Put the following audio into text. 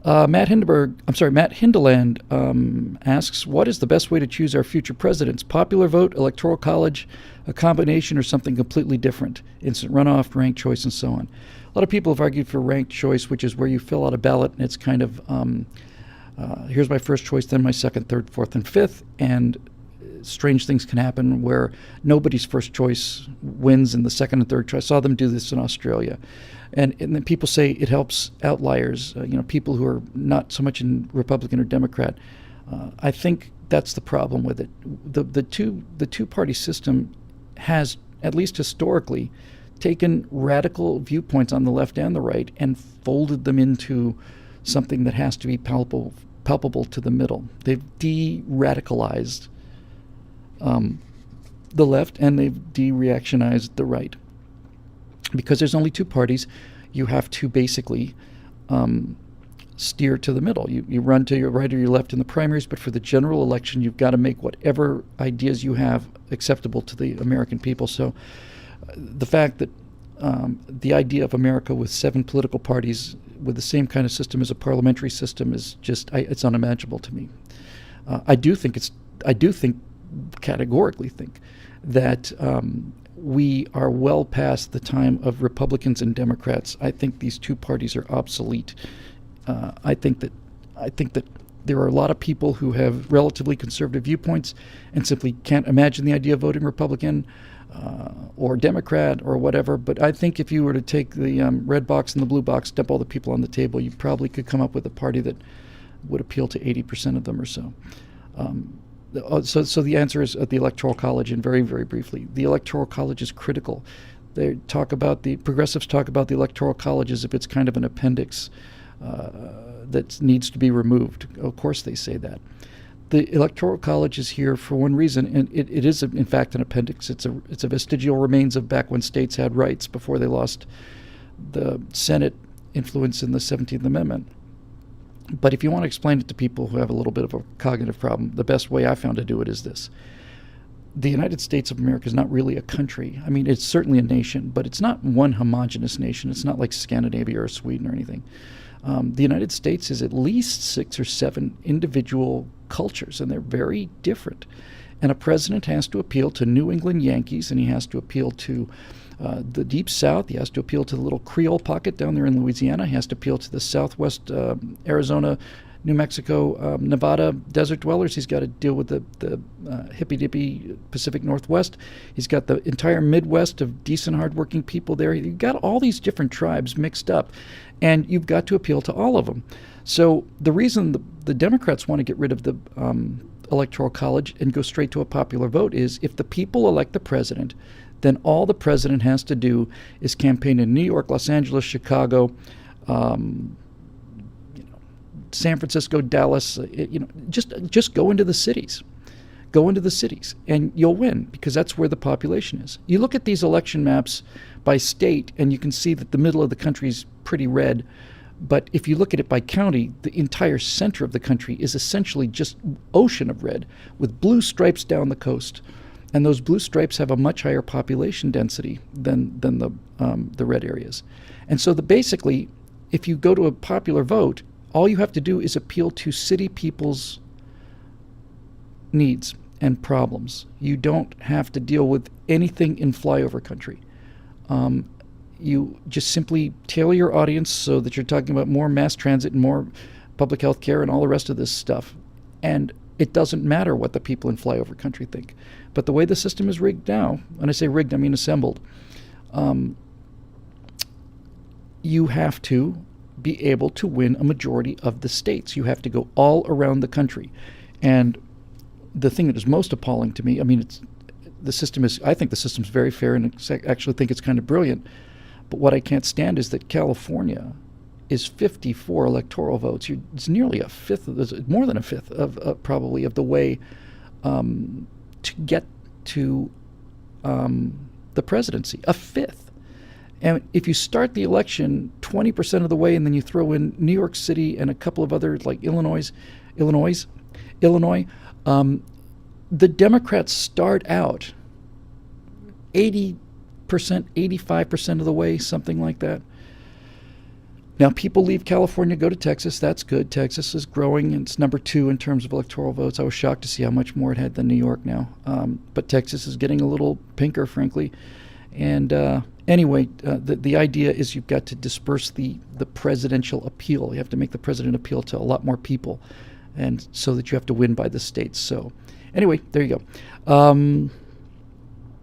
Matt Hindeland asks, what is the best way to choose our future presidents? Popular vote, electoral college, a combination, or something completely different? Instant runoff, ranked choice, and so on. A lot of people have argued for ranked choice, which is where you fill out a ballot and it's kind of, here's my first choice, then my second, third, fourth, and fifth, and strange things can happen where nobody's first choice wins in the second and third choice. I saw them do this in Australia. And then people say it helps outliers, people who are not so much in Republican or Democrat. I think that's the problem with it. The two-party system has, at least historically, taken radical viewpoints on the left and the right and folded them into something that has to be palpable to the middle. They've de-radicalized the left, and they've de-reactionized the right. Because there's only two parties, you have to basically steer to the middle. You run to your right or your left in the primaries, but for the general election, you've got to make whatever ideas you have acceptable to the American people. So the fact that the idea of America with 7 political parties with the same kind of system as a parliamentary system is just, it's unimaginable to me. I do categorically think that we are well past the time of Republicans and Democrats. I think these two parties are obsolete. I think that there are a lot of people who have relatively conservative viewpoints and simply can't imagine the idea of voting Republican or Democrat or whatever. But I think if you were to take the red box and the blue box, dump all the people on the table, you probably could come up with a party that would appeal to 80% of them or so. So the answer is at the Electoral College, and very, very briefly, the Electoral College is critical. The progressives talk about the Electoral College as if it's kind of an appendix that needs to be removed. Of course they say that. The Electoral College is here for one reason, and it is, in fact, an appendix. It's a vestigial remains of back when states had rights before they lost the Senate influence in the 17th Amendment. But if you want to explain it to people who have a little bit of a cognitive problem, the best way I found to do it is this. The United States of America is not really a country. I mean, it's certainly a nation, but it's not one homogenous nation. It's not like Scandinavia or Sweden or anything. The United States is at least 6 or 7 individual cultures, and they're very different. And a president has to appeal to New England Yankees, and he has to appeal to the Deep South. He has to appeal to the little Creole pocket down there in Louisiana. He has to appeal to the Southwest Arizona, New Mexico, Nevada desert dwellers. He's got to deal with the hippy-dippy Pacific Northwest. He's got the entire Midwest of decent, hardworking people there. You've got all these different tribes mixed up, and you've got to appeal to all of them. So the reason the Democrats want to get rid of the Electoral College and go straight to a popular vote is if the people elect the president, then all the president has to do is campaign in New York, Los Angeles, Chicago, San Francisco, Dallas. Just go into the cities. Go into the cities, and you'll win because that's where the population is. You look at these election maps by state, and you can see that the middle of the country is pretty red. But if you look at it by county, the entire center of the country is essentially just ocean of red with blue stripes down the coast. And those blue stripes have a much higher population density than the red areas. And so basically, if you go to a popular vote, all you have to do is appeal to city people's needs and problems. You don't have to deal with anything in flyover country. You just simply tailor your audience so that you're talking about more mass transit and more public health care and all the rest of this stuff. And it doesn't matter what the people in flyover country think. But the way the system is rigged now, when I say rigged, I mean assembled, you have to be able to win a majority of the states. You have to go all around the country. And the thing that is most appalling to me, I think the system is very fair, and I actually think it's kind of brilliant. But what I can't stand is that California is 54 electoral votes. It's nearly a fifth, more than a fifth of probably of the way to get to the presidency, a fifth. And if you start the election 20% of the way, and then you throw in New York City and a couple of others like Illinois, the Democrats start out 80%, 85% of the way, something like that. Now, people leave California, go to Texas. That's good. Texas is growing. It's number 2 in terms of electoral votes. I was shocked to see how much more it had than New York now. But Texas is getting a little pinker, frankly. And anyway, the idea is you've got to disperse the presidential appeal. You have to make the president appeal to a lot more people, and so that you have to win by the states. So anyway, there you go.